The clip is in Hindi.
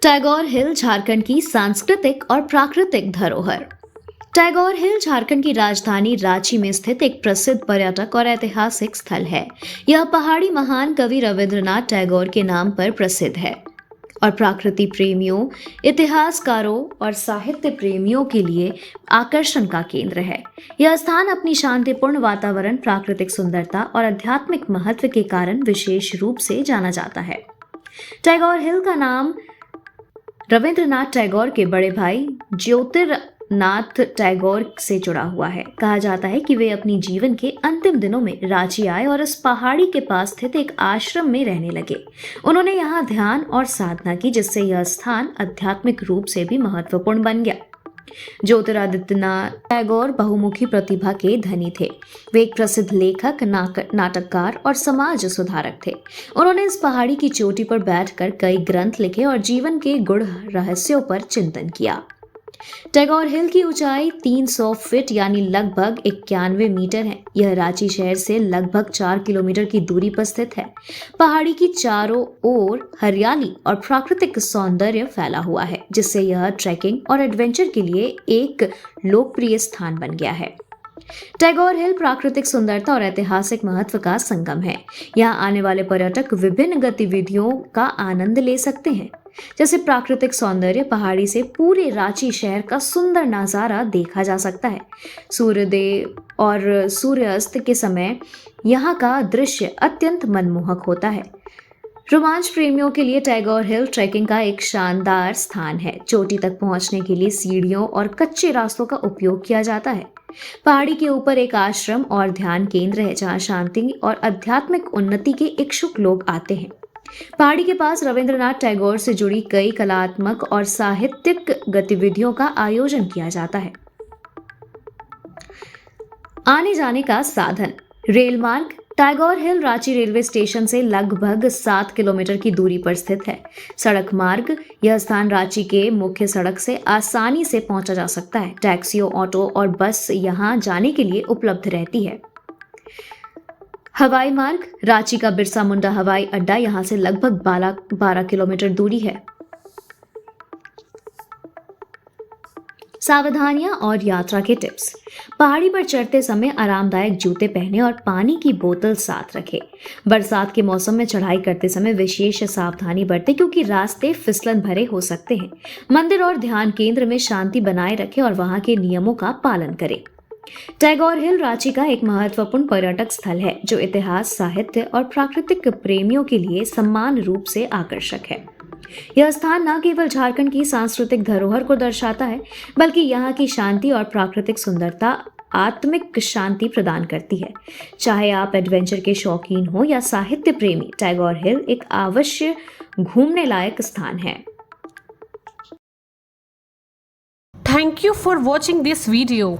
टैगोर हिल झारखंड की सांस्कृतिक और प्राकृतिक धरोहर। टैगोर हिल झारखंड की राजधानी रांची में स्थित एक प्रसिद्ध पर्यटक और ऐतिहासिक स्थल है। यह पहाड़ी महान कवि रविंद्रनाथ टैगोर के नाम पर प्रसिद्ध है और प्रकृति प्रेमियों, इतिहासकारों और साहित्य प्रेमियों के लिए आकर्षण का केंद्र है। यह स्थान अपनी शांतिपूर्ण वातावरण, प्राकृतिक सुंदरता और आध्यात्मिक महत्व के कारण विशेष रूप से जाना जाता है। टैगोर हिल का नाम रविंद्रनाथ टैगोर के बड़े भाई ज्योतिर्नाथ टैगोर से जुड़ा हुआ है। कहा जाता है कि वे अपनी जीवन के अंतिम दिनों में रांची आए और इस पहाड़ी के पास स्थित एक आश्रम में रहने लगे। उन्होंने यहाँ ध्यान और साधना की, जिससे यह स्थान आध्यात्मिक रूप से भी महत्वपूर्ण बन गया। ज्योतिरादित्यनाथ टैगोर बहुमुखी प्रतिभा के धनी थे। वे एक प्रसिद्ध लेखक, नाटककार और समाज सुधारक थे। उन्होंने इस पहाड़ी की चोटी पर बैठकर कई ग्रंथ लिखे और जीवन के गूढ़ रहस्यों पर चिंतन किया। टैगोर हिल की ऊंचाई 300 फीट यानी लगभग 91 मीटर है। यह रांची शहर से लगभग 4 किलोमीटर की दूरी पर स्थित है। पहाड़ी की चारों ओर हरियाली और प्राकृतिक सौंदर्य फैला हुआ है, जिससे यह ट्रैकिंग और एडवेंचर के लिए एक लोकप्रिय स्थान बन गया है। टैगोर हिल प्राकृतिक सुंदरता और ऐतिहासिक महत्व का संगम है। यहाँ आने वाले पर्यटक विभिन्न गतिविधियों का आनंद ले सकते हैं, जैसे प्राकृतिक सौंदर्य, पहाड़ी से पूरे रांची शहर का सुंदर नजारा देखा जा सकता है। सूर्योदय और सूर्यास्त के समय यहाँ का दृश्य अत्यंत मनमोहक होता है। रोमांच प्रेमियों के लिए टैगोर हिल ट्रैकिंग का एक शानदार स्थान है। चोटी तक पहुंचने के लिए सीढ़ियों और कच्चे रास्तों का उपयोग किया जाता है। पहाड़ी के ऊपर एक आश्रम और ध्यान केंद्र है, जहां शांति और आध्यात्मिक उन्नति के इच्छुक लोग आते हैं। पहाड़ी के पास रविंद्रनाथ टैगोर से जुड़ी कई कलात्मक और साहित्यिक गतिविधियों का आयोजन किया जाता है। आने जाने का साधन। रेल मार्ग। टैगोर हिल रांची रेलवे स्टेशन से लगभग 7 किलोमीटर की दूरी पर स्थित है। सड़क मार्ग। यह स्थान रांची के मुख्य सड़क से आसानी से पहुंचा जा सकता है। टैक्सियों, ऑटो और बस यहां जाने के लिए उपलब्ध रहती है। हवाई मार्ग। रांची का बिरसा मुंडा हवाई अड्डा यहां से लगभग 12 किलोमीटर दूरी है। सावधानियां और यात्रा के टिप्स। पहाड़ी पर चढ़ते समय आरामदायक जूते पहने और पानी की बोतल साथ रखें। बरसात के मौसम में चढ़ाई करते समय विशेष सावधानी बरतें, क्योंकि रास्ते फिसलन भरे हो सकते हैं। मंदिर और ध्यान केंद्र में शांति बनाए रखें और वहां के नियमों का पालन करें। टैगोर हिल रांची का एक महत्वपूर्ण पर्यटक स्थल है, जो इतिहास, साहित्य और प्राकृतिक प्रेमियों के लिए समान रूप से आकर्षक है। यह स्थान न केवल झारखंड की सांस्कृतिक धरोहर को दर्शाता है, बल्कि यहाँ की शांति और प्राकृतिक सुंदरता आत्मिक शांति प्रदान करती है। चाहे आप एडवेंचर के शौकीन हो या साहित्य प्रेमी, टैगोर हिल एक अवश्य घूमने लायक स्थान है। Thank you for watching this video.